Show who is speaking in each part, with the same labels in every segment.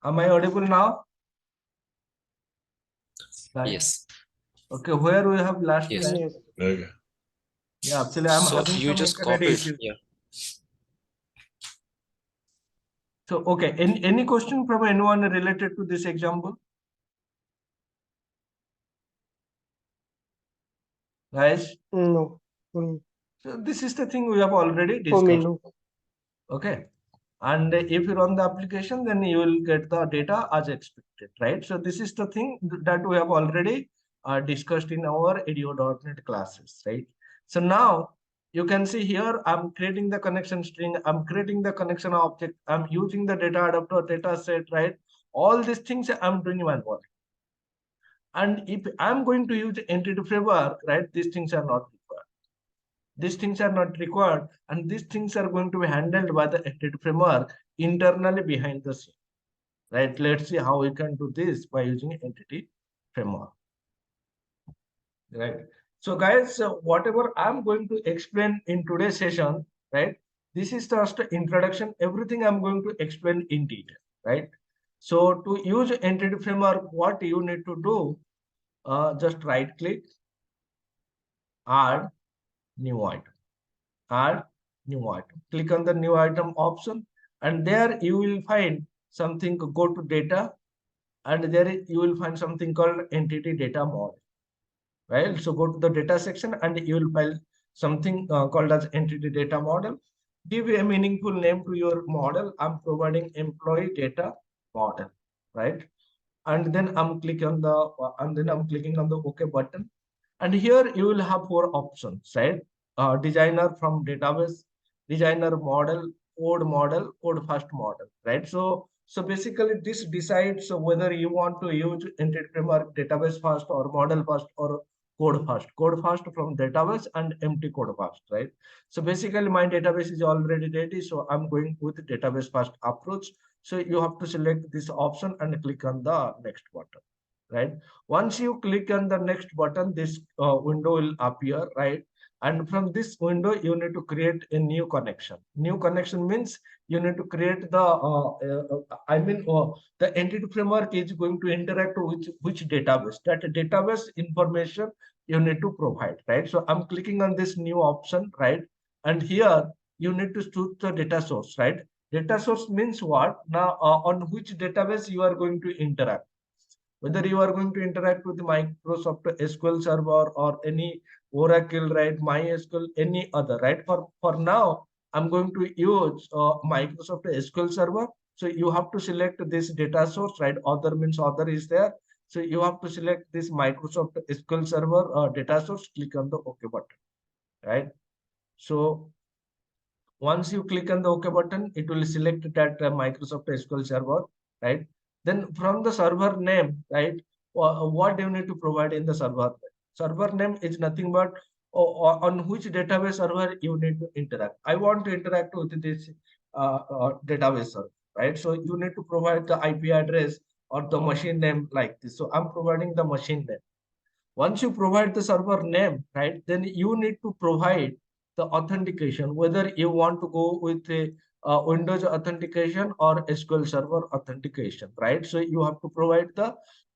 Speaker 1: Am I audible now? Right.
Speaker 2: Yes.
Speaker 1: Okay, where we have last
Speaker 2: Yes.
Speaker 1: time?
Speaker 3: Yes.
Speaker 4: Okay.
Speaker 1: Yeah, actually I'm
Speaker 2: So
Speaker 1: having
Speaker 2: you
Speaker 1: some
Speaker 2: just
Speaker 1: internet
Speaker 2: copied.
Speaker 1: issues.
Speaker 2: Yeah.
Speaker 1: So okay, any question from anyone related to this example? Guys,
Speaker 3: No. Mm.
Speaker 1: so this is the thing we have already
Speaker 3: For me,
Speaker 1: discussed.
Speaker 3: no.
Speaker 1: Okay. And if you run the application, then you will get the data as expected, right? So this is the thing that we have already discussed in our edu.net classes, right? So now you can see here, I'm creating the connection string, I'm creating the connection object, I'm using the data adapter, data set, right? All these things I'm doing manually. And if I'm going to use entity framework, right, these things are not required. These things are not required, and these things are going to be handled by the entity framework internally behind the scene. Right? Let's see how we can do this by using entity framework. Right. So, guys, whatever I'm going to explain in today's session, right? This is just an introduction. Everything I'm going to explain in detail, right? So, to use entity framework, what you need to do, just right click, add new item. Add new item. Click on the new item option, and there you will find something. Go to data, and there you will find something called entity data model. Right. So go to the data section, and you will find something called as entity data model. Give a meaningful name to your model. I'm providing employee data model, right? And then I'm clicking on the OK button. And here you will have four options, right? Designer from database, designer model, code first model, right? So basically this decides whether you want to use entity framework database first or model first or code first from database and empty code first, right? So basically my database is already ready. So I'm going with database first approach. So you have to select this option and click on the next button, right? Once you click on the next button, this window will appear, right? And from this window, you need to create a new connection. New connection means you need to create the entity framework is going to interact with which database. That database information you need to provide, right? So I'm clicking on this new option, right? And here you need to choose the data source, right? Data source means what? Now, on which database you are going to interact, whether you are going to interact with Microsoft SQL Server or any Oracle, right? MySQL, any other, right? For now, I'm going to use Microsoft SQL Server. So you have to select this data source, right? Other means other is there. So you have to select this Microsoft SQL Server data source. Click on the OK button, right? So once you click on the OK button, it will select that Microsoft SQL Server, right? Then from the server name, right? What do you need to provide in the server name? Server name is nothing but on which database server you need to interact. I want to interact with this database server, right? So you need to provide the IP address or the machine name like this. So I'm providing the machine name. Once you provide the server name, right, then you need to provide the authentication, whether you want to go with a Windows authentication or SQL Server authentication, right? So you have to provide the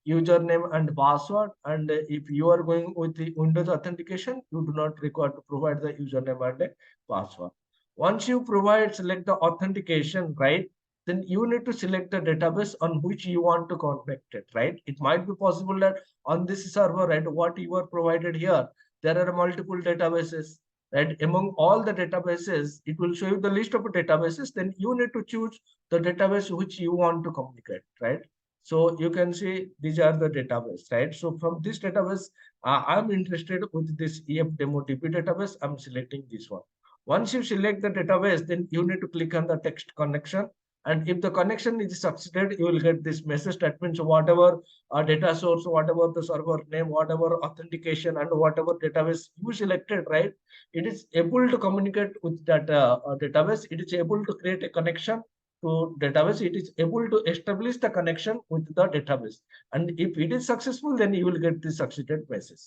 Speaker 1: username and password. And if you are going with the Windows authentication, you do not require to provide the username and password. Once you select the authentication, right, then you need to select the database on which you want to connect it, right? It might be possible that on this server, right, what you are provided here, there are multiple databases, right? Among all the databases, it will show you the list of databases. Then you need to choose the database which you want to communicate, right? So you can see these are the database, right? So from this database, I'm interested with this EFDemoDB database. I'm selecting this one. Once you select the database, then you need to click on the text connection. And if the connection is succeeded, you will get this message. That means whatever data source, whatever the server name, whatever authentication, and whatever database you selected, right? It is able to communicate with that database. It is able to create a connection to database. It is able to establish the connection with the database. And if it is successful, then you will get the succeeded message.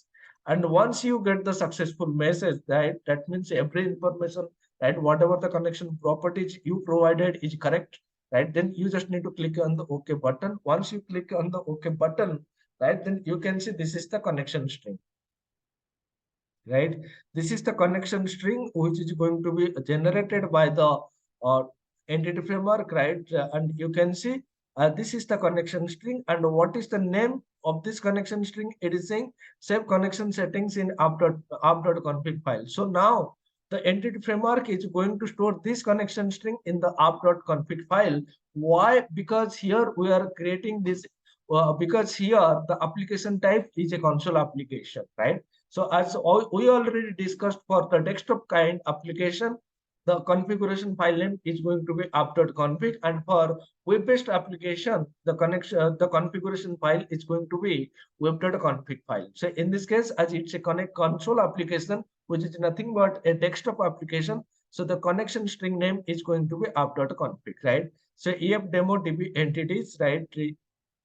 Speaker 1: And once you get the successful message, that means every information, right, whatever the connection properties you provided is correct, right? Then you just need to click on the OK button. Once you click on the OK button, right, then you can see this is the connection string, right? This is the connection string which is going to be generated by the uh, entity framework, right? And you can see this is the connection string. And what is the name of this connection string? It is saying save connection settings in app.config file. So now the entity framework is going to store this connection string in the app.config file. Why? Because here we are creating this, because here the application type is a console application, right? So as we already discussed, for the desktop kind application, the configuration file name is going to be app.config, and for web-based application, the configuration file is going to be web.config file. So in this case, as it's a connect console application, which is nothing but a desktop application, so the connection string name is going to be app.config, right? So ef demo db entities, right?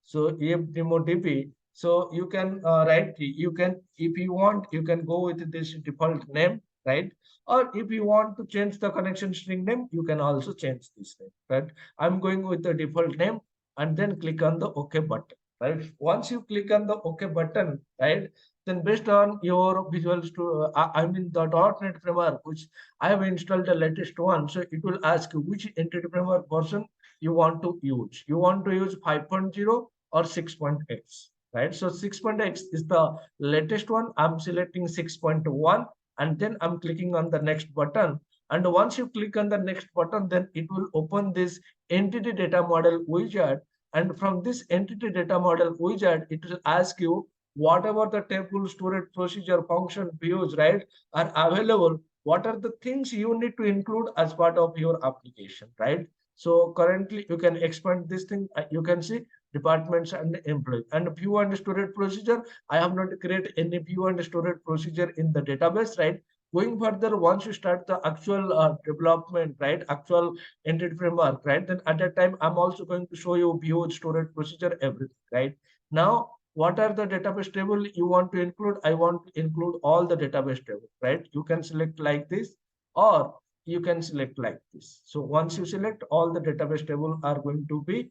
Speaker 1: So ef demo db. So you can write, you can, if you want, you can go with this default name, right? Or if you want to change the connection string name, you can also change this name, right? I'm going with the default name, and then click on the OK button, right? Once you click on the OK button, right, then based on your Visual Studio, I mean the .NET framework, which I have installed the latest one, so it will ask you which entity framework version you want to use. You want to use 5.0 or 6.x, right? So 6.x is the latest one. I'm selecting 6.1, and then I'm clicking on the next button. And once you click on the next button, then it will open this entity data model wizard. And from this entity data model wizard, it will ask you whatever the table, storage, procedure, function, views, right, are available. What are the things you need to include as part of your application, right? So currently you can expand this thing. You can see departments and employee and view and storage procedure. I have not created any view and storage procedure in the database, right? Going further, once you start the actual development, right, actual entity framework, right, then at that time I'm also going to show you view, storage procedure, everything, right? Now what are the database table you want to include? I want to include all the database table, right? You can select like this, or you can select like this. So once you select, all the database table are going to be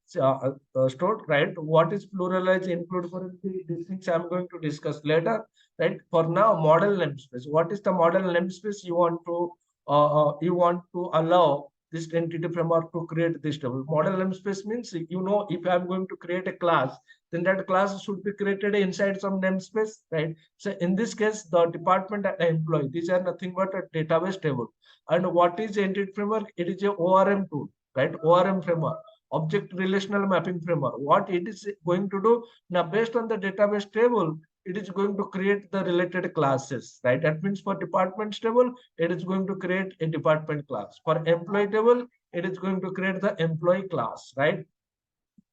Speaker 1: stored, right? What is pluralize include for these things I'm going to discuss later, right? For now, model namespace. What is the model namespace you want to allow this entity framework to create this table? Model namespace means, you know, if I'm going to create a class, then that class should be created inside some namespace, right? So in this case, the department and employee, these are nothing but a database table. And what is entity framework? It is a ORM tool, right? ORM framework, object relational mapping framework. What it is going to do now, based on the database table, it is going to create the related classes, right? That means for department table, it is going to create a department class. For employee table, it is going to create the employee class, right?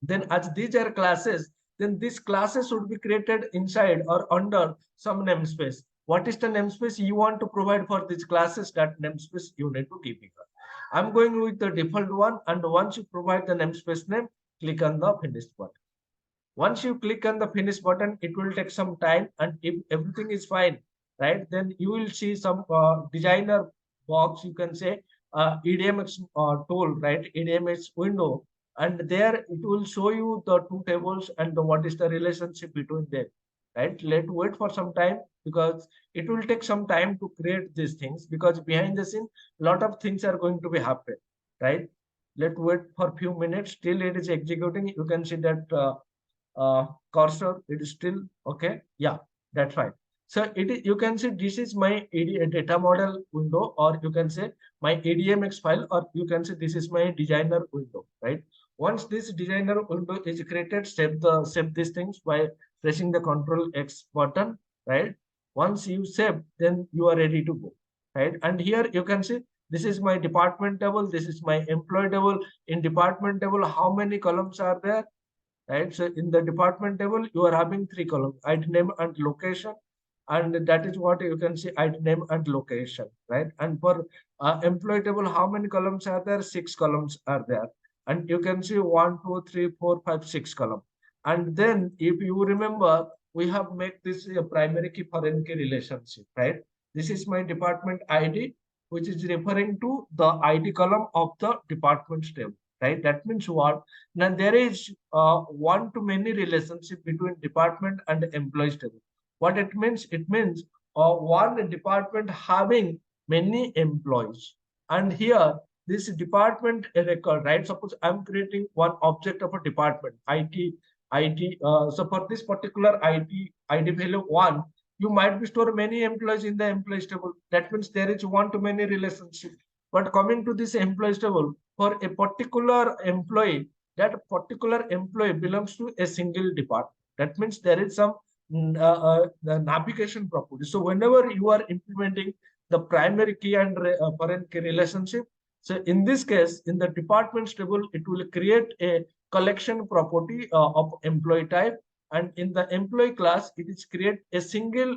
Speaker 1: Then as these are classes, then these classes should be created inside or under some namespace. What is the namespace you want to provide for these classes? That namespace you need to give it. I'm going with the default one, and once you provide the namespace name, click on the finish button. Once you click on the finish button, it will take some time, and if everything is fine, right, then you will see some designer box, you can say EDMX tool, right, EDMX window, and there it will show you the two tables and what is the relationship between them, right? Let's wait for some time, because it will take some time to create these things, because behind the scene, a lot of things are going to be happen, right? Let's wait for a few minutes till it is executing. You can see that cursor, it is still okay. Yeah, that's right. So it is, you can see this is my data model window, or you can say my ADMX file, or you can say this is my designer window, right? Once this designer window is created, save these things by pressing the Control X button, right? Once you save, then you are ready to go, right? And here you can see this is my department table, this is my employee table. In department table, how many columns are there? Right? So in the department table, you are having three columns: ID name and location, and that is what you can see, ID name and location, right? And for employee table, how many columns are there? Six columns are there, and you can see 1, 2, 3, 4, 5, 6 columns. And then, if you remember, we have made this a primary key foreign key relationship, right? This is my department ID, which is referring to the ID column of the department table, right? That means what? Now there is one-to-many relationship between department and employees table. What it means? It means one department having many employees, and here this department record, right? Suppose I'm creating one object of a department, IT. So for this particular ID value one, you might be store many employees in the employees table. That means there is one-to-many relationship. But coming to this employees table, for a particular employee, that particular employee belongs to a single department. That means there is some the navigation property. So whenever you are implementing the primary key and foreign key relationship, so in this case, in the departments table, it will create a collection property of employee type, and in the employee class, it is create a single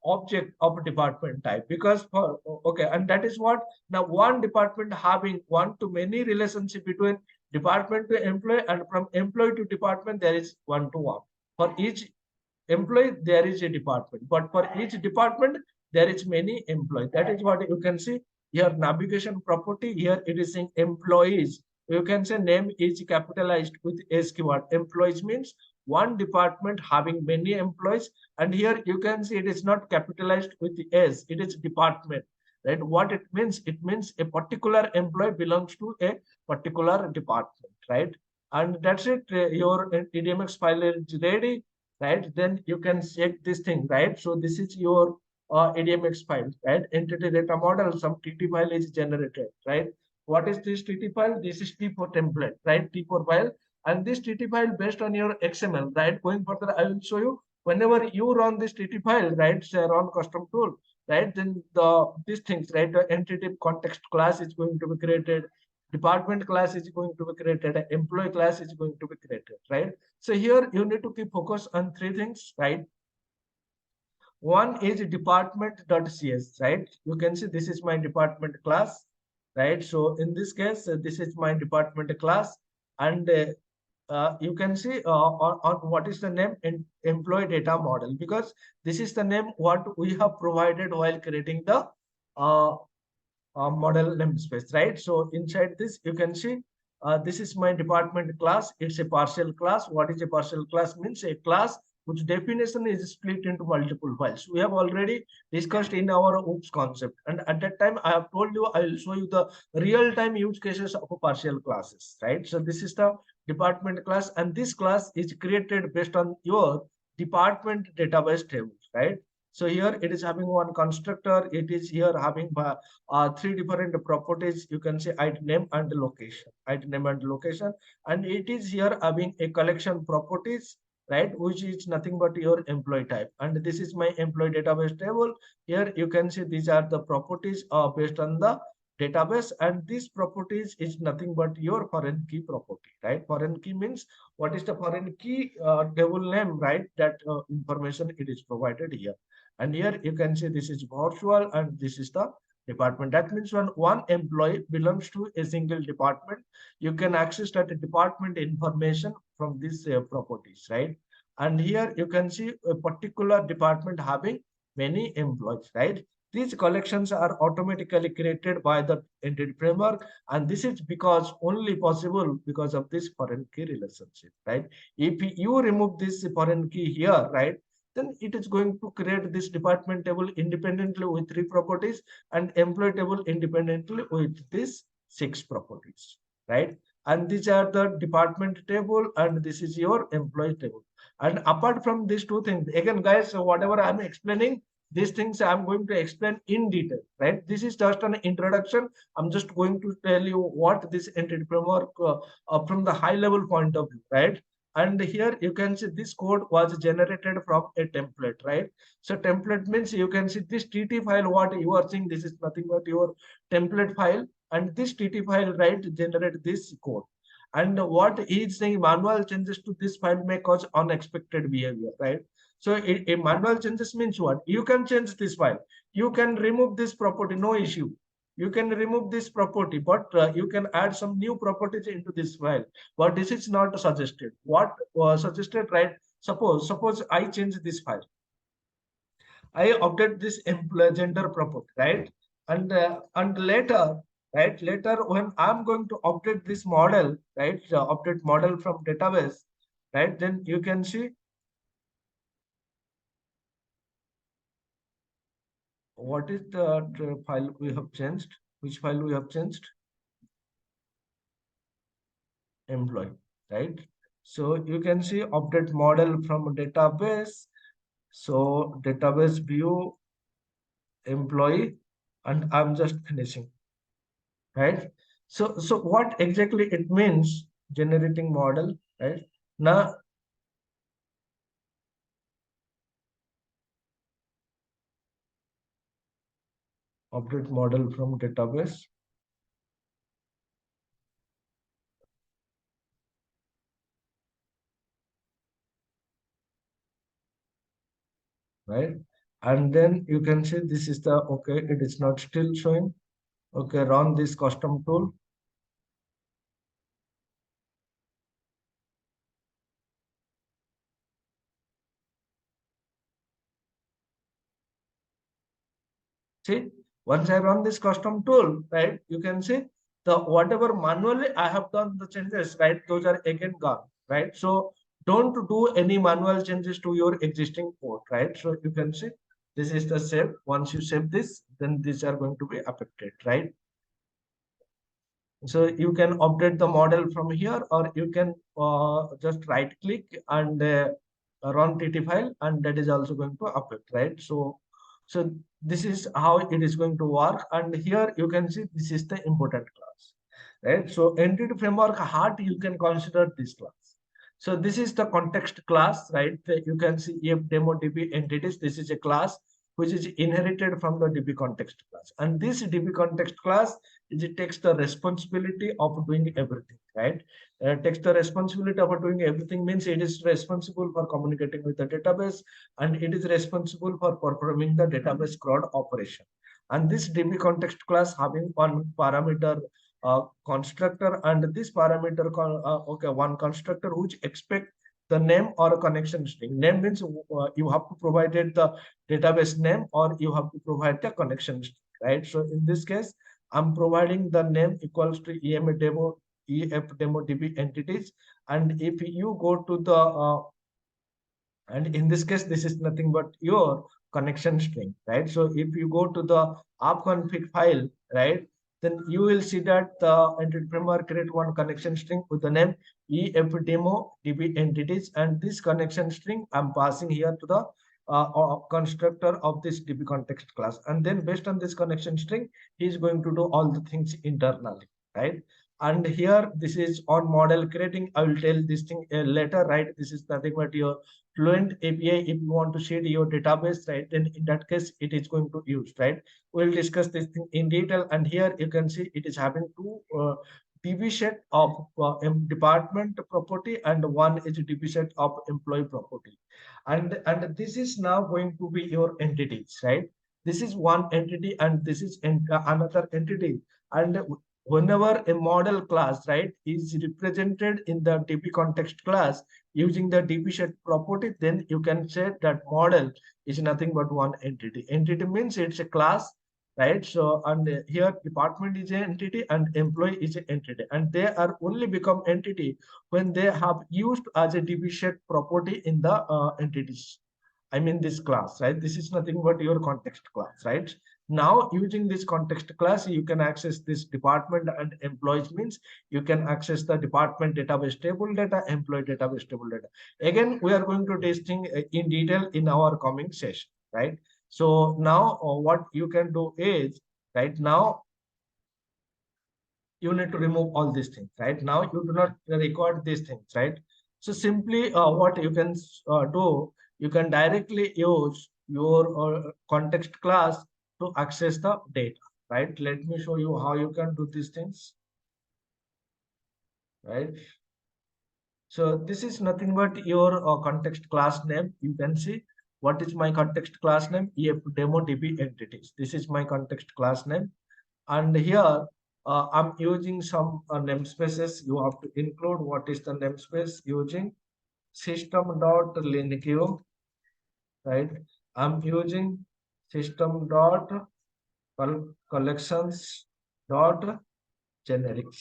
Speaker 1: object of department type, because for okay, and that is what now one department having one-to-many relationship between department to employee, and from employee to department there is one-to-one. For each employee there is a department, but for each department there is many employees. That is what you can see here. Navigation property, here it is saying employees. You can say name is capitalized with S keyword. Employees means one department having many employees, and here you can see it is not capitalized with the S, it is department, right? What it means? It means a particular employee belongs to a particular department, right? And that's it. Your TDMX file is ready, right? Then you can check this thing, right? So this is your ADMX file, right? Entity data model, some TT file is generated, right? What is this TT file? This is T4 template, right? T4 file. And this TT file based on your XML, right? Going further, I will show you. Whenever you run this TT file, right? Say run custom tool, right? Then these things, right? The entity context class is going to be created. Department class is going to be created. Employee class is going to be created, right? So here you need to keep focus on three things, right? One is department.cs, right? You can see this is my department class, right? So in this case, this is my department class, and you can see on what is the name in employee data model, because this is the name what we have provided while creating the uh, model namespace, right? So inside this, you can see this is my department class. It's a partial class. What is a partial class? Means a class whose definition is split into multiple files. We have already discussed in our OOPS concept. And at that time, I have told you, I will show you the real-time use cases of partial classes, right? So this is the department class, and this class is created based on your department database tables, right? So here it is having one constructor. It is here having three different properties. You can say ID name and location, ID name and location, and it is here having a collection properties, right, which is nothing but your employee type. And this is my employee database table. Here you can see these are the properties based on the database, and these properties is nothing but your foreign key property, right? Foreign key means what is the foreign key table name, right? That information it is provided here. And here you can see this is virtual and this is the department. That means when one employee belongs to a single department, you can access that department information from these properties, right? And here you can see a particular department having many employees, right? These collections are automatically created by the entity framework, and this is because only possible because of this foreign key relationship, right? If you remove this foreign key here, right, then it is going to create this department table independently with three properties and employee table independently with these six properties, right? And these are the department table and this is your employee table. And apart from these two things, again, guys, so whatever I'm explaining, these things I'm going to explain in detail, right? This is just an introduction. I'm just going to tell you what this entity framework from the high level point of view, right? And here you can see this code was generated from a template, right? So template means you can see this TT file, what you are seeing, this is nothing but your template file. And this TT file, right, generate this code. And what is saying, manual changes to this file may cause unexpected behavior, right? So a manual changes means what? You can change this file. You can remove this property, no issue. You can remove this property, but you can add some new properties into this file. But this is not suggested. What was suggested, right? Suppose I change this file. I update this employee gender property, right? And later, right? Later, when I'm going to update this model, right, update model from database, right, then you can see what is the file we have changed, which file we have changed, employee, right? So you can see update model from database. So database view employee, and I'm just finishing, right? So what exactly it means, generating model, right? Now update model from database, right? And then you can see this is the, okay, it is not still showing. Okay, run this custom tool. See, once I run this custom tool, right, you can see the whatever manually I have done the changes, right, those are again gone, right? So don't do any manual changes to your existing code, right? So you can see this is the save. Once you save this, then these are going to be affected, right? So you can update the model from here, or you can just right click and run TT file, and that is also going to affect, right? So this is how it is going to work. And here you can see this is the important class, right? So entity framework heart, you can consider this class. So this is the context class, right? You can see if demo DB entities, this is a class which is inherited from the DB context class. And this DB context class is, it takes the responsibility of doing everything, right? Takes the responsibility of doing everything means it is responsible for communicating with the database, and it is responsible for performing the database CRUD operation. And this DB context class having one parameter constructor, and this parameter okay, one constructor which expect the name or a connection string. Name means you have to provide it the database name, or you have to provide the connection string, right? So in this case, I'm providing the name equals to EM demo, EF demo DB entities. And if you go to the and in this case, this is nothing but your connection string, right? So if you go to the app config file, right, then you will see that the entity framework create one connection string with the name EFDemo DB entities, and this connection string I'm passing here to the constructor of this DB context class, and then based on this connection string, he is going to do all the things internally, right? And here this is on model creating. I will tell this thing later, right? This is nothing but your Fluent API. If you want to share your database, right, then in that case it is going to use, right? We'll discuss this thing in detail. And here you can see it is having two DB set of department property, and one is DB set of employee property. And this is now going to be your entities, right? This is one entity, and this is another entity. And whenever a model class, right, is represented in the DB context class using the DB set property, then you can say that model is nothing but one entity. Entity means it's a class, right? So, and here department is an entity and employee is an entity, and they are only become entity when they have used as a DB set property in the entities. I mean this class, right? This is nothing but your context class, right? Now using this context class, you can access this department and employees means you can access the department database table data, employee database table data. Again, we are going to testing in detail in our coming session, right? So now what you can do is, right now you need to remove all these things, right? Now you do not record these things, right? So simply what you can do, you can directly use your context class to access the data, right? Let me show you how you can do these things, right? So this is nothing but your context class name. You can see what is my context class name, EF demo DB entities. This is my context class name. And here I'm using some namespaces. You have to include what is the namespace using system.linq, right? I'm using system.collections dot generics.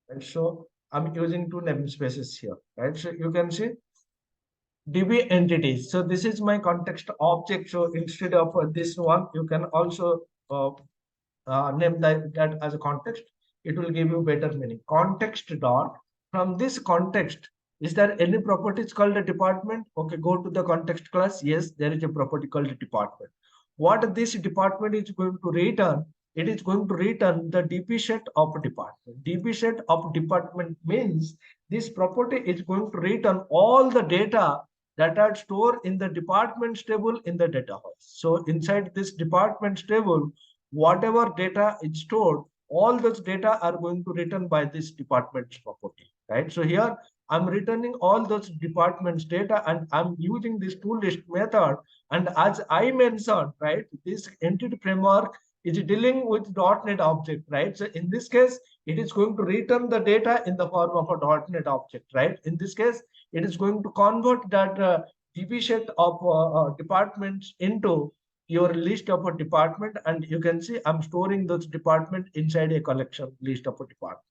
Speaker 1: And so I'm using two namespaces here, right? So you can see DB entities. So this is my context object. So instead of this one, you can also name that as a context. It will give you better meaning. Context dot, from this context, is there any properties called a department? Okay, go to the context class. Yes, there is a property called a department. What this department is going to return? It is going to return the DB set of department. DB set of department means this property is going to return all the data that are stored in the departments table in the data house. So inside this departments table, whatever data is stored, all those data are going to return by this department's property, right? So here I'm returning all those departments data and I'm using this toList method. And as I mentioned, right, this entity framework is dealing with .NET object, right? So in this case, it is going to return the data in the form of a .NET object, right? In this case, it is going to convert that DB set of departments into your list of a department, and you can see I'm storing those department inside a collection list of a department.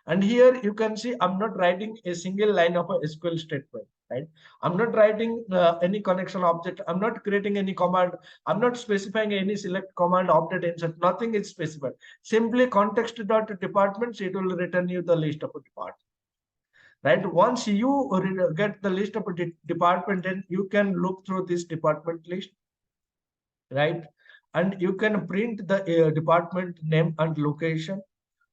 Speaker 1: And here you can see I'm not writing a single line of a SQL statement, right? I'm not writing any connection object. I'm not creating any command. I'm not specifying any select command update insert. Nothing is specified. Simply context dot departments, it will return you the list of a department. Right? Once you get the list of a department, then you can look through this department list, right? And you can print the department name and location.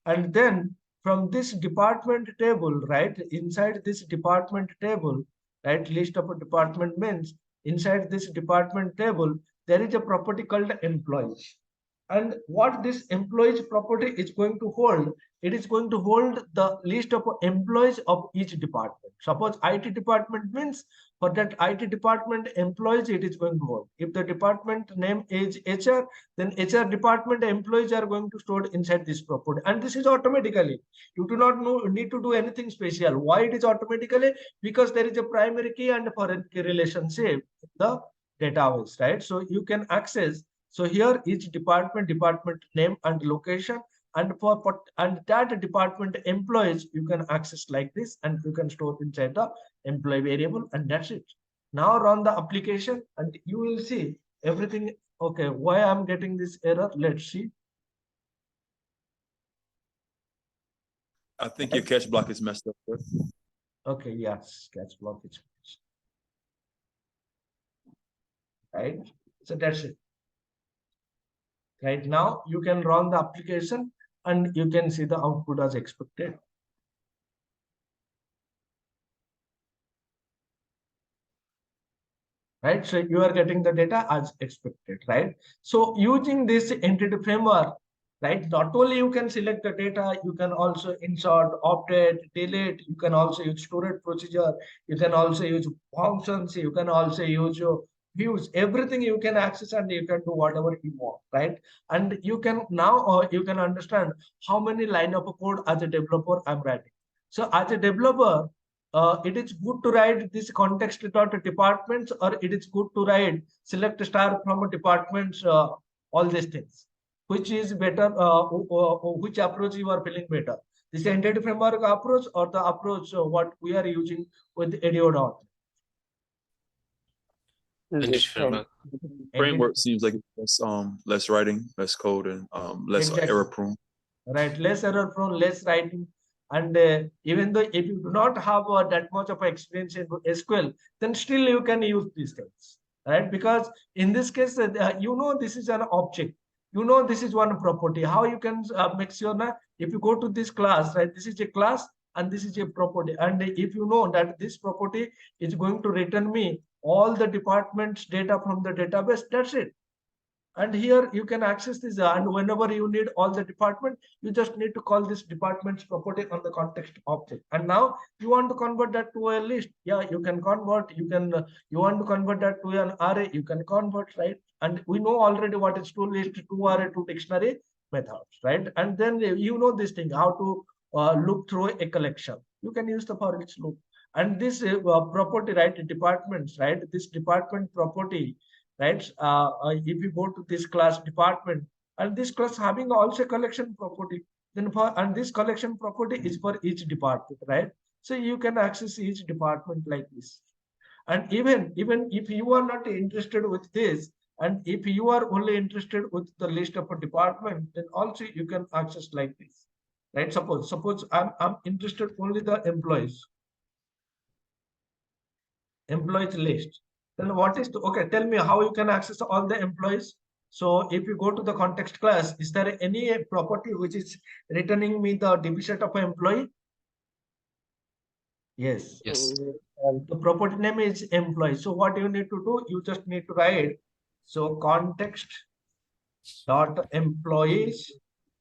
Speaker 1: And then from this department table, right, inside this department table, right, list of a department means inside this department table, there is a property called employees. And what this employees property is going to hold, it is going to hold the list of employees of each department. Suppose IT department means for that IT department employees, it is going to hold. If the department name is HR, then HR department employees are going to store inside this property. And this is automatically. You do not need to do anything special. Why it is automatically? Because there is a primary key and foreign key relationship in the database, right? So you can access. So here each department name and location, and and that department employees you can access like this, and you can store inside the employee variable, and that's it. Now run the application and you will see everything. Okay, why I'm getting this error? Let's see.
Speaker 2: I think your catch block is messed up. Right?
Speaker 1: Okay, yes, catch block is messed. Right. So that's it. Right now you can run the application and you can see the output as expected. Right, so you are getting the data as expected, right? So using this entity framework, right, not only you can select the data, you can also insert, update, delete, you can also use storage procedure, you can also use functions, you can also use your views, everything you can access and you can do whatever you want, right? And you can now you can understand how many line of code as a developer I'm writing. So as a developer, it is good to write this context dot departments, or it is good to write select star from departments, all these things. Which is better, which approach you are feeling better? This entity framework approach or the approach what we are using with ADO.
Speaker 2: Framework seems like it's less writing, less code, and less error prone.
Speaker 1: Right, less error prone, less writing. And even though if you do not have that much of experience in SQL, then still you can use these things, right? Because in this case, you know this is an object. You know this is one property. How you can make sure that if you go to this class, right? This is a class and this is a property. And if you know that this property is going to return me all the departments data from the database, that's it. And here you can access this, and whenever you need all the department, you just need to call this department's property on the context object. And now you want to convert that to a list. Yeah, you can convert. You can you want to convert that to an array. You can convert, right? And we know already what is toList, to array, to dictionary methods, right? And then you know this thing, how to look through a collection. You can use the for each loop. And this property, right? Departments, right? This department property, right? If you go to this class department, and this class having also collection property. Then and this collection property is for each department, right? So you can access each department like this. And even if you are not interested with this, and if you are only interested with the list of a department, then also you can access like this, right? Suppose I'm interested only the employees list. Then what is the, okay, tell me how you can access all the employees. So if you go to the context class, is there any property which is returning me the DB set of an employee? Yes.
Speaker 3: Yes.
Speaker 1: The property name is employee. So what you need to do, you just need to write, so context dot employees,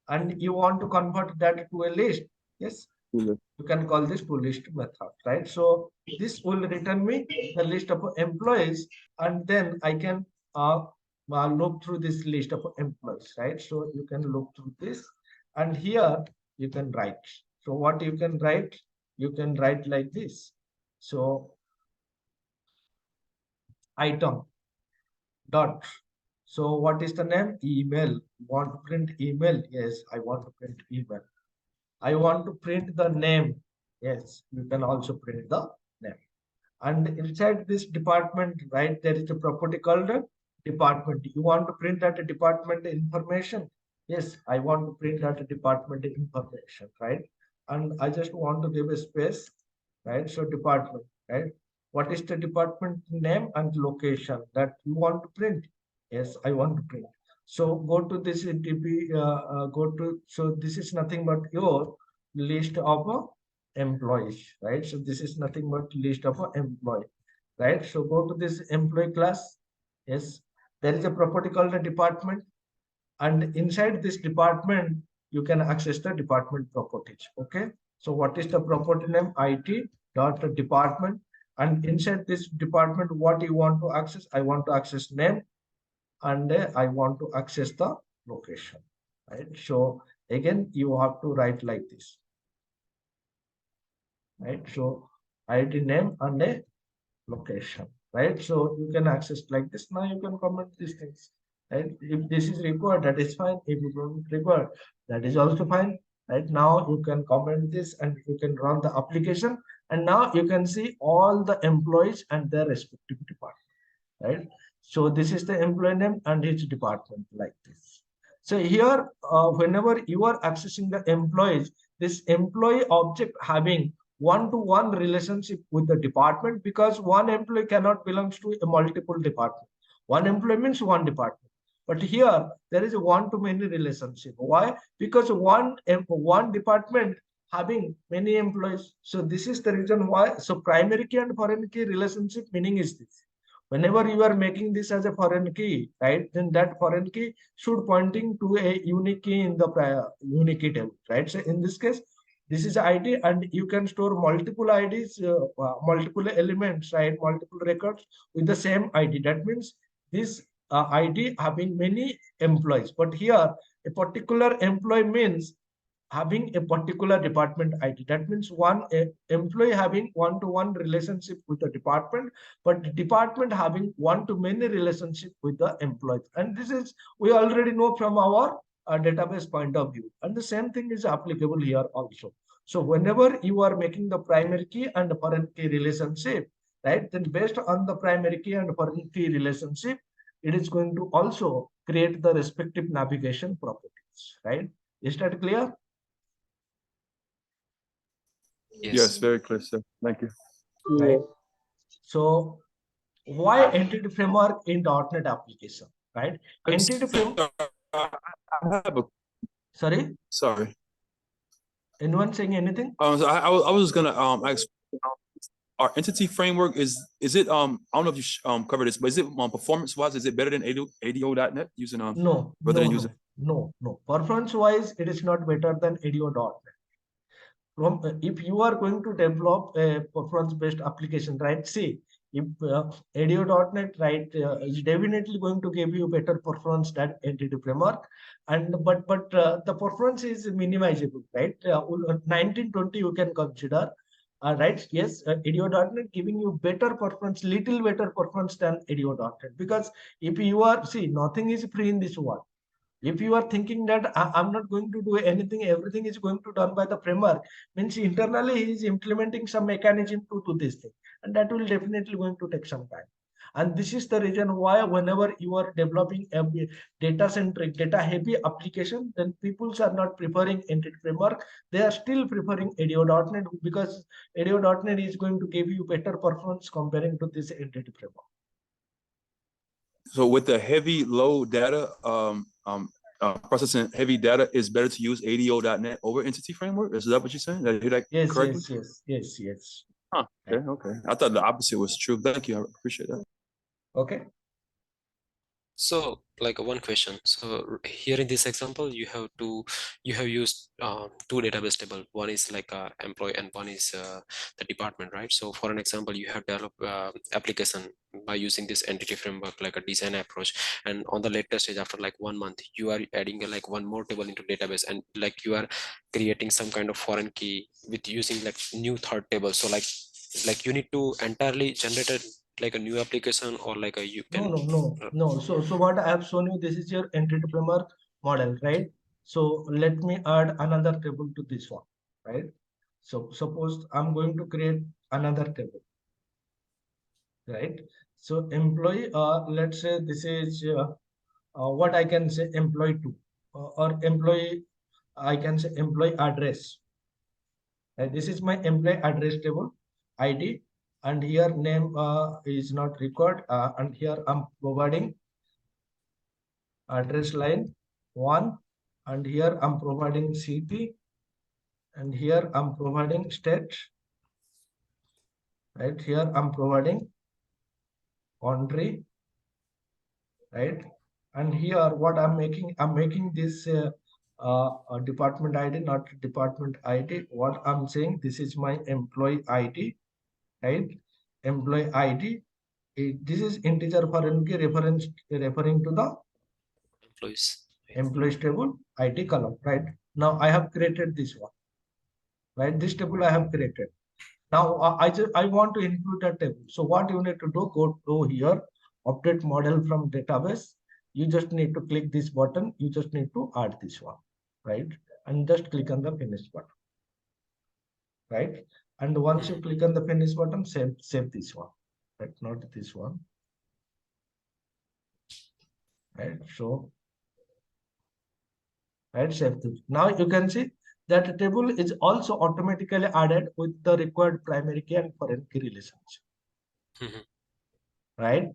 Speaker 1: and you want to convert that to a list. Yes. You can call this to list method, right? So this will return me the list of employees, and then I can look through this list of employees, right? So you can look through this, and here you can write. So what you can write like this. So item dot. So what is the name? Email. Want to print email? Yes, I want to print email. I want to print the name. Yes, you can also print the name. And inside this department, right, there is a property called a department. You want to print that department information? Yes, I want to print that department information, right? And I just want to give a space, right? So department, right? What is the department name and location that you want to print? Yes, I want to print. So go to this DB, so this is nothing but your list of employees, right? So this is nothing but list of employee, right? So go to this employee class. Yes, there is a property called a department, and inside this department you can access the department properties. Okay, so what is the property name? IT dot department, and inside this department what you want to access? I want to access name, and I want to access the location, right? So again you have to write like this, right? So ID name and a location, right? So you can access like this. Now you can comment these things, right? If this is required, that is fine. If you don't require, that is also fine. Right now you can comment this and you can run the application, and now you can see all the employees and their respective department, right? So this is the employee name and its department like this. So here, whenever you are accessing the employees, this employee object having one-to-one relationship with the department, because one employee cannot belongs to a multiple department. One employee means one department. But here there is a one-to-many relationship. Why? Because one department having many employees. So this is the reason why. So primary key and foreign key relationship meaning is this. Whenever you are making this as a foreign key, right, then that foreign key should pointing to a unique key in the unique key table, right? So in this case, this is ID, and you can store multiple IDs, multiple elements, right, multiple records with the same ID. That means this ID having many employees. But here, a particular employee means having a particular department ID. That means one employee having one-to-one relationship with the department, but the department having one-to-many relationship with the employees. And this is, we already know from our database point of view. And the same thing is applicable here also. So whenever you are making the primary key and the foreign key relationship, right, then based on the primary key and foreign key relationship, it is going to also create the respective navigation properties, right? Is that clear?
Speaker 2: Yes, very clear, sir. Thank you.
Speaker 1: Right. So why entity framework in .NET application, right? Entity framework.
Speaker 2: I have a,
Speaker 1: Sorry,
Speaker 2: sorry.
Speaker 1: anyone saying anything?
Speaker 2: So I was just gonna ask, our entity framework is it I don't know if you covered this, but is it performance wise, is it better than ADO.NET using
Speaker 1: No,
Speaker 2: rather
Speaker 1: no,
Speaker 2: than using
Speaker 1: no. Performance wise, it is not better than ADO.NET. From if you are going to develop a performance based application, right? See, if ADO.NET, right, is definitely going to give you better performance than entity framework, and but the performance is minimizable, right? 1920 you can consider, right? Yes, ADO.NET giving you better performance, little better performance than ADO.NET, because if you are, see, nothing is free in this world. If you are thinking that I'm not going to do anything, everything is going to done by the framework, means internally he is implementing some mechanism to do this thing, and that will definitely going to take some time. And this is the reason why whenever you are developing a data centric, data heavy application, then people are not preferring entity framework. They are still preferring ADO.NET, because ADO.NET is going to give you better performance comparing to this entity framework.
Speaker 2: So with the heavy load data, processing heavy data, is better to use ADO.NET over entity framework. Is that what you're saying? Did I hear that
Speaker 1: Yes,
Speaker 2: correctly?
Speaker 1: yes.
Speaker 2: Huh, okay, okay. I thought the opposite was true. Thank you. I appreciate that.
Speaker 1: Okay.
Speaker 3: So like one question. So here in this example, you have used two database table. One is like employee and one is the department, right? So for an example, you have developed application by using this entity framework, like a design approach. And on the later stage, after like 1 month, you are adding like one more table into database, and like you are creating some kind of foreign key with using like new third table. So like you need to entirely generate a like a new application, or like a you can
Speaker 1: No. So what I have shown you, this is your entity framework model, right? So let me add another table to this one, right? So suppose I'm going to create another table, right? So employee, let's say this is what I can say employee two, or employee, I can say employee address. Right? This is my employee address table, ID, and here name is not required, and here I'm providing address line 1, and here I'm providing city, and here I'm providing state, right? Here I'm providing country, right? And here what I'm making this department ID, not department ID. What I'm saying, this is my employee ID, right? Employee ID. This is integer foreign key referring to the
Speaker 3: employees.
Speaker 1: employees table ID column, right? Now I have created this one, right? This table I have created. Now I want to include a table. So what you need to do, go to here, update model from database. You just need to click this button. You just need to add this one, right? And just click on the finish button, right? And once you click on the finish button, save this one, right? Not this one, right? So, right, save this. Now you can see that table is also automatically added with the required primary key and foreign key relationship, right?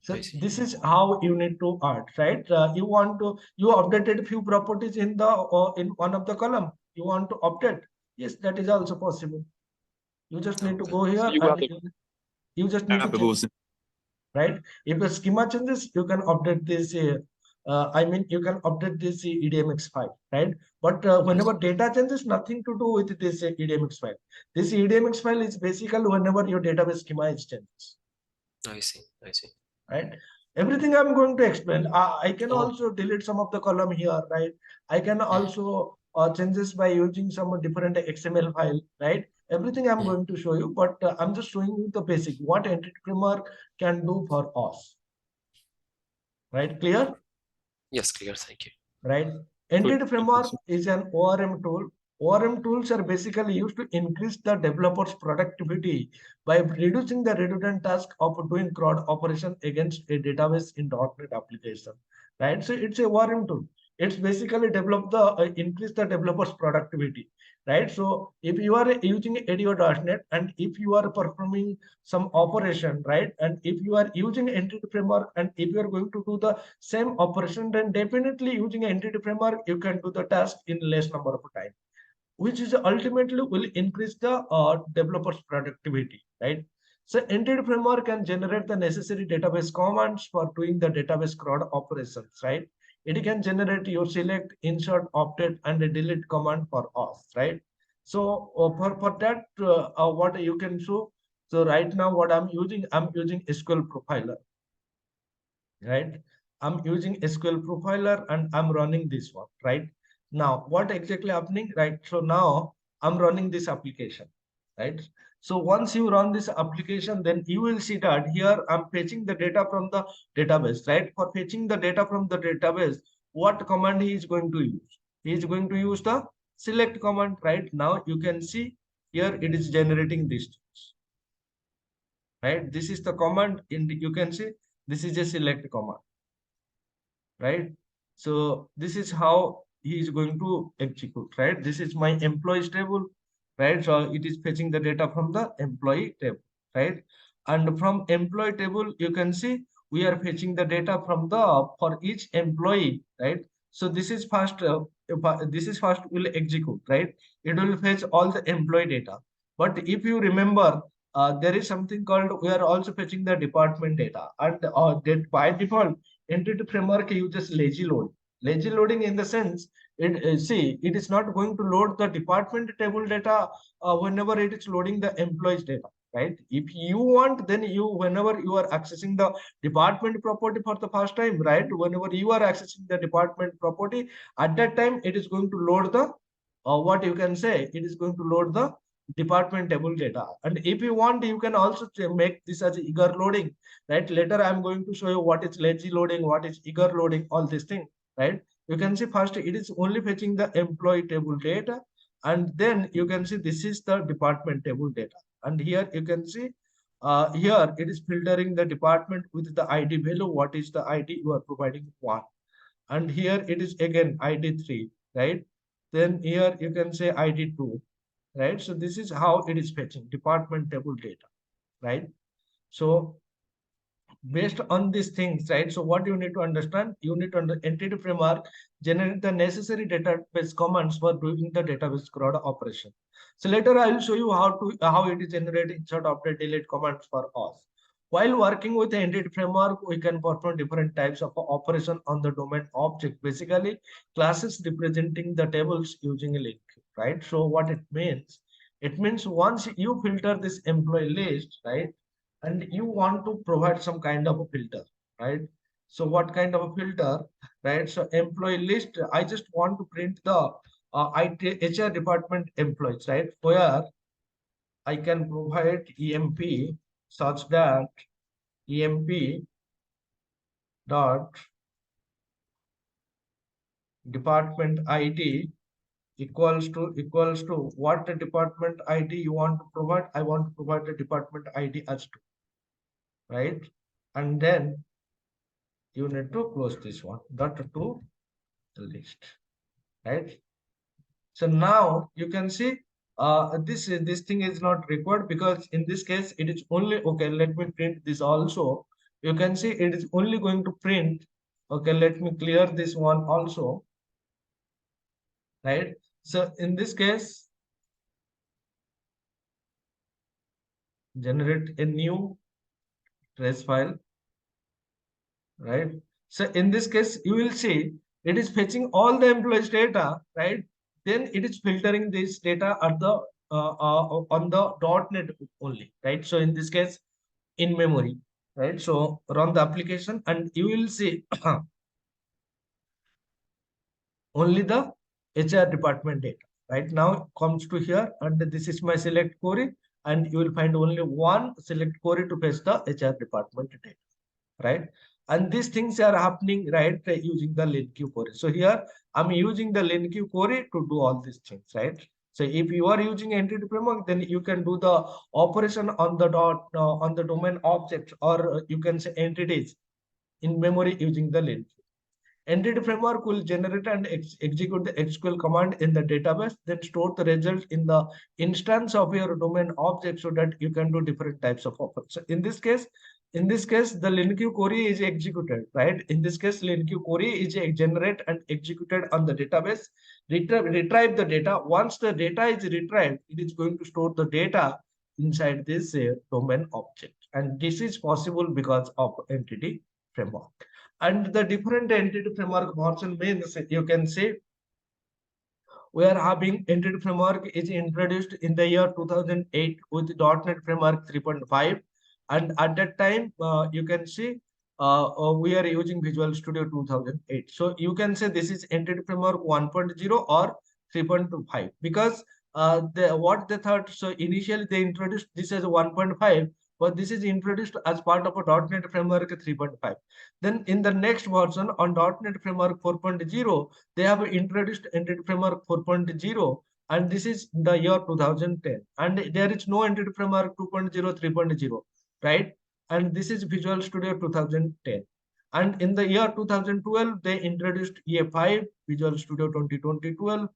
Speaker 1: So this is how you need to add, right? You updated few properties in the in one of the column. You want to update? Yes, that is also possible. You just need to go here,
Speaker 2: So you
Speaker 1: and
Speaker 2: have
Speaker 1: you just need to change, right? If the schema changes, you can update this. I mean, you can update this EDMX file, right? But whenever data changes, nothing to do with this EDMX file. This EDMX file is basically whenever your database schema is changes.
Speaker 3: I see.
Speaker 1: Right? Everything I'm going to explain. I can also delete some of the column here, right? I can also changes by using some different XML file, right? Everything I'm going to show you, but I'm just showing you the basic, what entity framework can do for us. Right? Clear?
Speaker 3: Yes, clear. Thank you.
Speaker 1: Right? Entity framework is an ORM tool. ORM tools are basically used to increase the developer's productivity by reducing the redundant task of doing CRUD operation against a database in .NET application. Right? So it's a ORM tool. It's basically increase the developer's productivity. Right? So if you are using ADO.NET and if you are performing some operation, right? And if you are using entity framework and if you are going to do the same operation, then definitely using entity framework, you can do the task in less number of time, which is ultimately will increase the developer's productivity, right? So entity framework can generate the necessary database commands for doing the database CRUD operations, right? It can generate your select, insert, update, and delete command for us, right? So for that, what you can show. So right now, what I'm using SQL Profiler, right? I'm using SQL Profiler and I'm running this one, right? Now, what exactly happening, right? So now I'm running this application, right? So once you run this application, then you will see that here I'm fetching the data from the database, right? For fetching the data from the database, what command he is going to use? He is going to use the select command, right? Now you can see here it is generating this, right? This is the command. You can see this is a select command, right? So this is how he is going to execute, right? This is my employees table, right? So it is fetching the data from the employee table, right? And from employee table, you can see we are fetching the data from the for each employee, right? So this is first, this is first will execute, right? It will fetch all the employee data. But if you remember, there is something called, we are also fetching the department data, and that by default entity framework uses lazy load. Lazy loading in the sense, it is not going to load the department table data whenever it is loading the employees data, right? If you want, then you, whenever you are accessing the department property for the first time, right? Whenever you are accessing the department property, at that time it is going to load the what you can say, it is going to load the department table data. And if you want, you can also make this as eager loading, right? Later I'm going to show you what is lazy loading, what is eager loading, all these things, right? You can see first it is only fetching the employee table data, and then you can see this is the department table data. And here you can see here it is filtering the department with the ID value. What is the ID? You are providing 1. And here it is again ID 3, right? Then here you can say ID 2, right? So this is how it is fetching department table data, right? So based on these things, right? So what you need to understand, you need to entity framework generate the necessary database commands for doing the database CRUD operation. So later I will show you how it is generating insert, update, delete commands for us. While working with the entity framework, we can perform different types of operation on the domain object. Basically, classes representing the tables using a LINQ, right? So what it means? It means once you filter this employee list, right, and you want to provide some kind of a filter, right? So what kind of a filter, right? So employee list, I just want to print the HR department employees, right? Where I can provide EMP such that EMP dot department ID equals to what the department ID you want to provide. I want to provide the department ID as 2, right? And then you need to close this one, dot to the list, right? So now you can see this thing is not required, because in this case it is only, okay, let me print this also. You can see it is only going to print, okay, let me clear this one also, right? So in this case, generate a new trace file, right? So in this case, you will see it is fetching all the employees data, right? Then it is filtering this data at the on the .NET only, right? So in this case, in memory, right? So run the application and you will see only the HR department data. Right now comes to here, and this is my select query, and you will find only one select query to fetch the HR department data, right? And these things are happening, right, using the LINQ query. So here I'm using the LINQ query to do all these things, right? So if you are using entity framework, then you can do the operation on the on the domain object, or you can say entities in memory using the LINQ. Entity framework will generate and execute the SQL command in the database, then store the result in the instance of your domain object so that you can do different types of operations. So in this case, the LINQ query is executed, right? In this case, LINQ query is generated and executed on the database, retrieve the data. Once the data is retrieved, it is going to store the data inside this domain object. And this is possible because of entity framework. And the different entity framework version means, you can say, we are having entity framework is introduced in the year 2008 with .NET framework 3.5, and at that time you can see we are using Visual Studio 2008. So you can say this is entity framework 1.0 or 3.5, because what they thought, so initially they introduced this as 1.5, but this is introduced as part of a .NET Framework 3.5. Then in the next version on .NET Framework 4.0, they have introduced Entity Framework 4.0, and this is the year 2010. And there is no Entity Framework 2.0, 3.0, right? And this is Visual Studio 2010. And in the year 2012, they introduced EA5, Visual Studio 2012.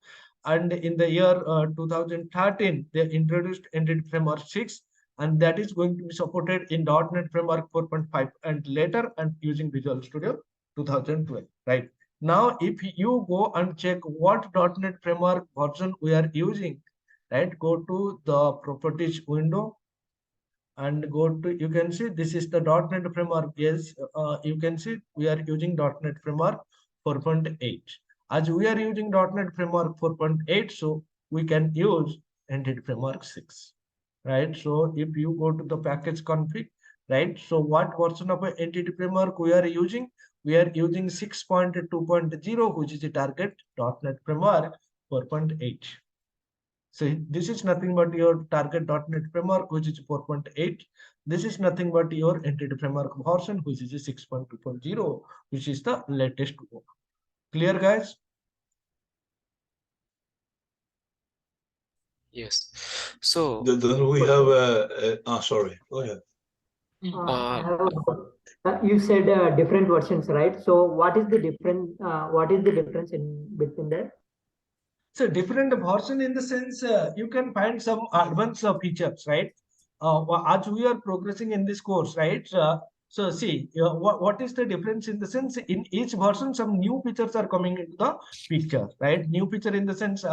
Speaker 1: And in the year 2013, they introduced Entity Framework 6, and that is going to be supported in .NET Framework 4.5 and later, and using Visual Studio 2012, right? Now, if you go and check what .NET Framework version we are using, right? Go to the properties window and go to, you can see this is the .NET Framework. Yes, you can see we are using .NET Framework 4.8. As we are using .NET Framework 4.8, so we can use Entity Framework 6, right? So if you go to the package config, right? So what version of Entity Framework we are using? We are using 6.2.0, which is the target .NET Framework 4.8. So this is nothing but your target .NET Framework, which is 4.8. This is nothing but your Entity Framework version, which is 6.2.0, which is the latest one. Clear, guys?
Speaker 3: Yes. So
Speaker 4: Then we have sorry, go ahead.
Speaker 5: I have you said different versions, right? So what is the difference in between that?
Speaker 1: So different version in the sense you can find some advanced features, right? As we are progressing in this course, right? So see, what is the difference in the sense in each version, some new features are coming into the picture, right? New feature in the sense,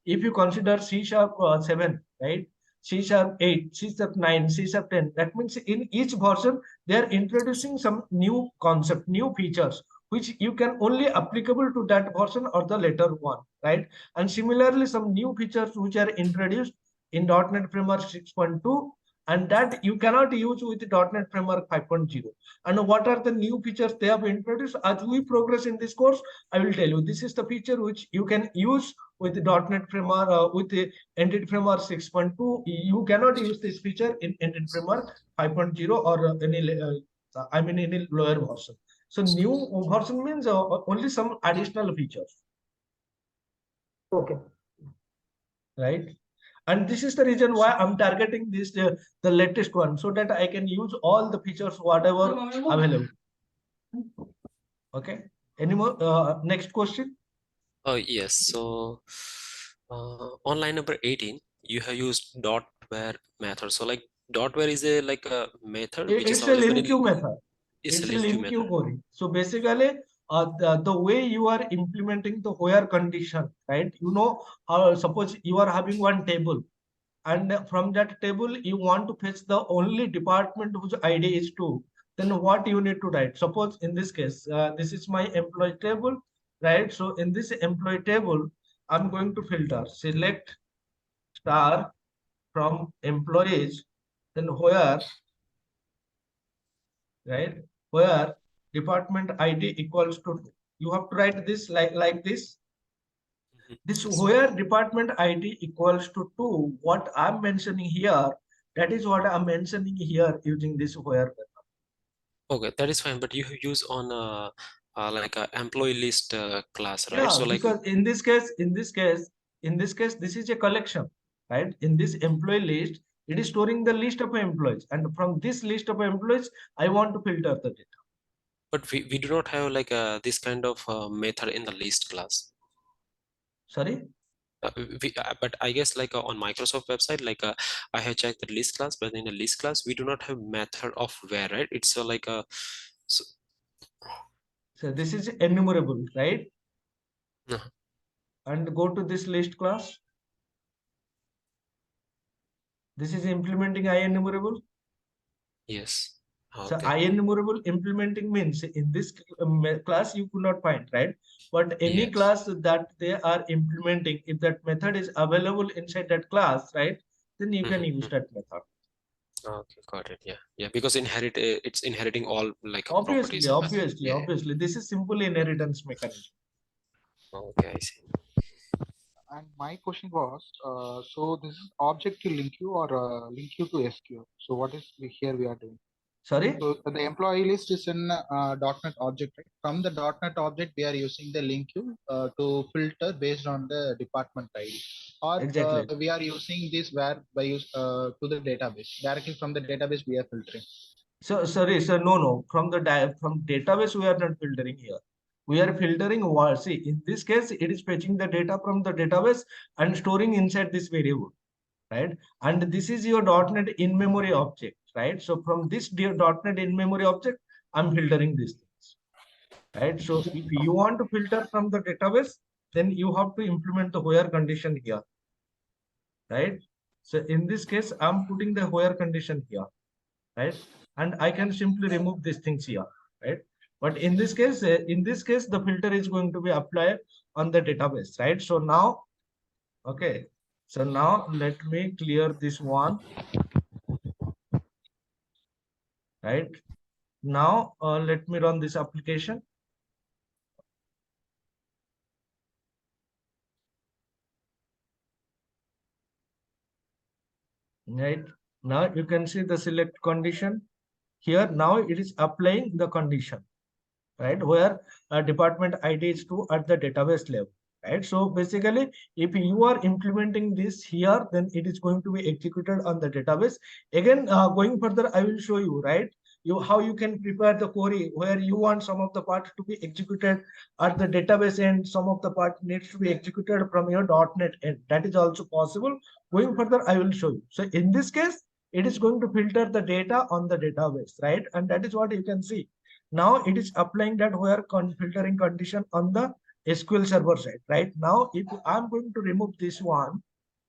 Speaker 1: if you consider C# 7, right? C# 8, C# 9, C# 10, that means in each version, they are introducing some new concept, new features, which you can only applicable to that version or the later one, right? And similarly, some new features which are introduced in .NET Framework 6.2, and that you cannot use with the .NET Framework 5.0. And what are the new features they have introduced? As we progress in this course, I will tell you, this is the feature which you can use with the .NET Framework, with the Entity Framework 6.2. You cannot use this feature in Entity Framework 5.0 or any lower version. So new version means only some additional features.
Speaker 5: Okay.
Speaker 1: Right? And this is the reason why I'm targeting this, the latest one, so that I can use all the features, whatever available. Okay. Any more? Next question.
Speaker 3: oh yes. So on line number 18, you have used .where method. So like .where is a method which is
Speaker 1: It's a
Speaker 3: available
Speaker 1: LINQ method.
Speaker 3: It's a
Speaker 1: It's a
Speaker 3: LINQ
Speaker 1: LINQ
Speaker 3: method.
Speaker 1: query. So basically, the way you are implementing the where condition, right? You know, suppose you are having one table, and from that table you want to fetch the only department whose ID is 2, then what you need to write? Suppose in this case, this is my employee table, right? So in this employee table, I'm going to filter, select star from employees, then where, right? Where department ID equals to 2. You have to write this like this. This
Speaker 3: Yes.
Speaker 1: where department ID equals to 2, what I'm mentioning here, that is what I'm mentioning here using this where method.
Speaker 3: Okay, that is fine. But you use on like a employee list class, right?
Speaker 1: Yeah,
Speaker 3: So like
Speaker 1: because in this case, this is a collection, right? In this employee list, it is storing the list of employees, and from this list of employees, I want to filter the data.
Speaker 3: but we do not have like this kind of method in the list class.
Speaker 1: Sorry.
Speaker 3: But I guess like on Microsoft website, like I have checked the list class, but in the list class we do not have method of where, right? It's like a
Speaker 1: So this is enumerable, right?
Speaker 3: Uh-huh.
Speaker 1: And go to this list class. This is implementing IEnumerable.
Speaker 3: Yes.
Speaker 1: So
Speaker 3: Okay.
Speaker 1: IEnumerable implementing means in this class you could not find, right? But any
Speaker 3: Yes.
Speaker 1: class that they are implementing, if that method is available inside that class, right, then you can use that method.
Speaker 3: Okay, got it. Yeah. Because it's inheriting all like properties.
Speaker 1: Obviously. This is simple inheritance mechanism.
Speaker 3: Okay, I see.
Speaker 6: And my question was, so this is object to LINQ or LINQ to SQL. So what is here we are doing?
Speaker 1: Sorry.
Speaker 6: So the employee list is in .NET object, right? From the .NET object, we are using the LINQ to filter based on the department ID, or
Speaker 1: Exactly.
Speaker 6: we are using this where by use to the database directly from the database we are filtering.
Speaker 1: So sorry, so no. From database we are not filtering here. We are filtering what? See, in this case, it is fetching the data from the database and storing inside this variable, right? And this is your .NET in-memory object, right? So from this .NET in-memory object, I'm filtering these things, right? So if you want to filter from the database, then you have to implement the where condition here, right? So in this case, I'm putting the where condition here, right? And I can simply remove these things here, right? But in this case, the filter is going to be applied on the database, right? So now, okay. So now let me clear this one, right? Now let me run this application. Right now you can see the select condition here. Now it is applying the condition, right, where department ID is true at the database level, right? So basically, if you are implementing this here, then it is going to be executed on the database. Again, going further, I will show you, right, how you can prepare the query where you want some of the part to be executed at the database end, some of the part needs to be executed from your .NET end. That is also possible. Going further, I will show you. So in this case, it is going to filter the data on the database, right? And that is what you can see. Now it is applying that where filtering condition on the SQL server side, right? Now, if I'm going to remove this one,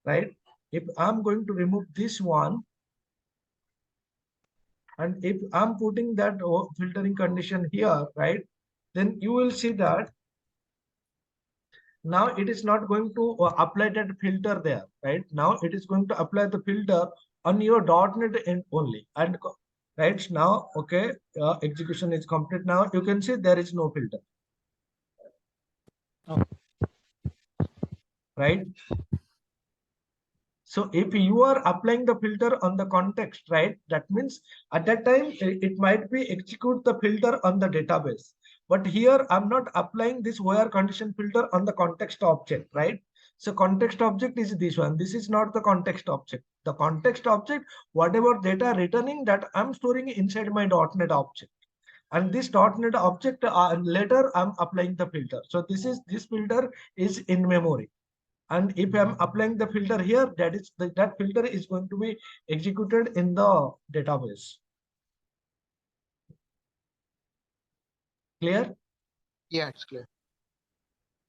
Speaker 1: right? If I'm going to remove this one, and if I'm putting that filtering condition here, right? Then you will see that now it is not going to apply that filter there, right? Now it is going to apply the filter on your .NET end only. And right now, okay, execution is complete. Now you can see there is no filter. Right? So if you are applying the filter on the context, right, that means at that time it might be execute the filter on the database. But here I'm not applying this where condition filter on the context object, right? So context object is this one. This is not the context object. The context object, whatever data returning, that I'm storing inside my .NET object. And this .NET object later I'm applying the filter. So this filter is in memory. And if I'm applying the filter here, that filter is going to be executed in the database. Clear?
Speaker 6: Yeah, it's clear.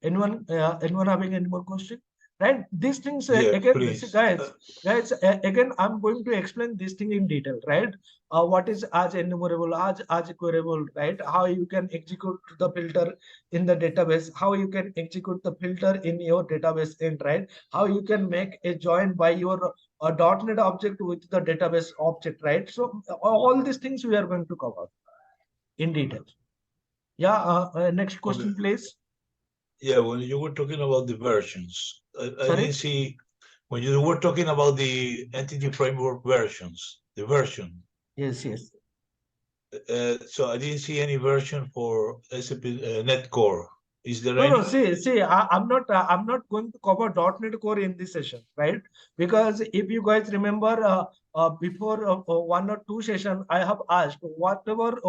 Speaker 1: Anyone having any more question? Right? These things
Speaker 4: Yeah,
Speaker 1: again,
Speaker 4: please.
Speaker 1: guys, again, I'm going to explain this thing in detail, right? What is as enumerable, as queryable, right? How you can execute the filter in the database, how you can execute the filter in your database end, right? How you can make a join by your .NET object with the database object, right? So all these things we are going to cover in detail. Yeah. Next question, please.
Speaker 4: Yeah, when you were talking about the versions, I
Speaker 1: Sorry?
Speaker 4: didn't see, when you were talking about the entity framework versions, the version.
Speaker 1: Yes.
Speaker 4: So I didn't see any version for SAP Net Core. Is there any?
Speaker 1: No. See. I'm not going to cover .NET Core in this session, right? Because if you guys remember, before one or two session, I have asked whatever,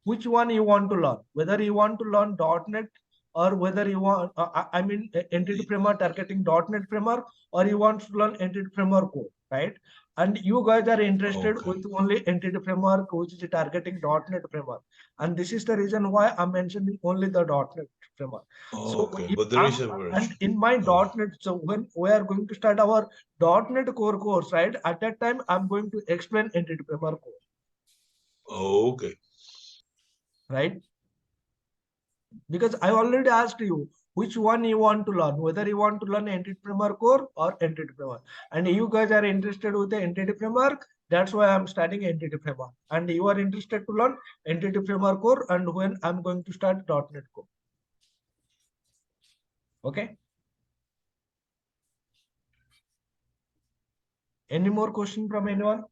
Speaker 1: which one you want to learn, whether you want to learn .NET or whether you want, I mean, entity framework targeting .NET framework, or you want to learn entity framework core, right? And you guys are interested with only entity framework, which is targeting .NET framework. And this is the reason why I'm mentioning only the .NET framework. So
Speaker 4: But there is a version.
Speaker 1: and in my .NET, so when we are going to start our .NET core course, right? At that time, I'm going to explain entity framework core.
Speaker 4: Okay.
Speaker 1: Right? Because I already asked you which one you want to learn, whether you want to learn entity framework core or entity framework. And you guys are interested with the entity framework. That's why I'm starting entity framework. And you are interested to learn entity framework core, and when I'm going to start .NET core. Okay. Any more question from anyone?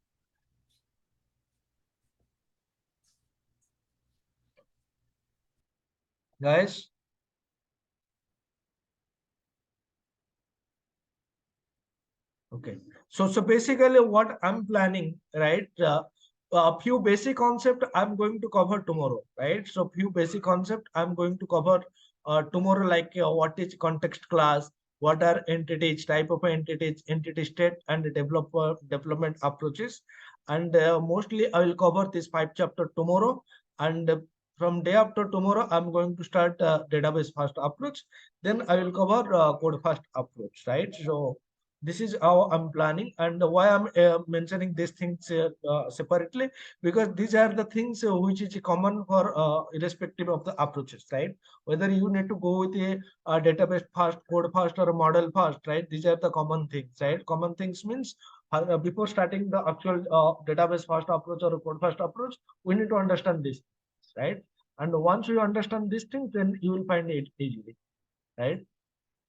Speaker 1: Guys? Okay. So basically what I'm planning, right? A few basic concept I'm going to cover tomorrow, right? So few basic concept I'm going to cover tomorrow, like what is context class, what are entities, type of entities, entity state, and development approaches. And mostly I will cover this 5 chapter tomorrow. And from day after tomorrow, I'm going to start database first approach. Then I will cover code first approach, right? So this is how I'm planning, and why I'm mentioning these things separately, because these are the things which is common for irrespective of the approaches, right? Whether you need to go with a database first, code first, or a model first, right? These are the common things, right? Common things means before starting the actual database first approach or a code first approach, we need to understand this, right? And once you understand these things, then you will find it easily, right?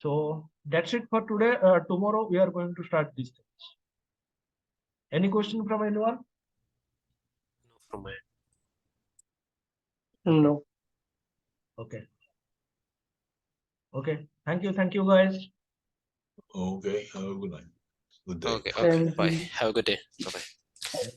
Speaker 1: So that's it for today. Tomorrow we are going to start these things. Any question from anyone?
Speaker 3: From my
Speaker 5: No.
Speaker 1: Okay. Okay. Thank you guys.
Speaker 4: Okay, have a good night. Good day.
Speaker 3: okay,
Speaker 5: Thank
Speaker 3: bye.
Speaker 5: you.
Speaker 3: Have a good day. Bye bye.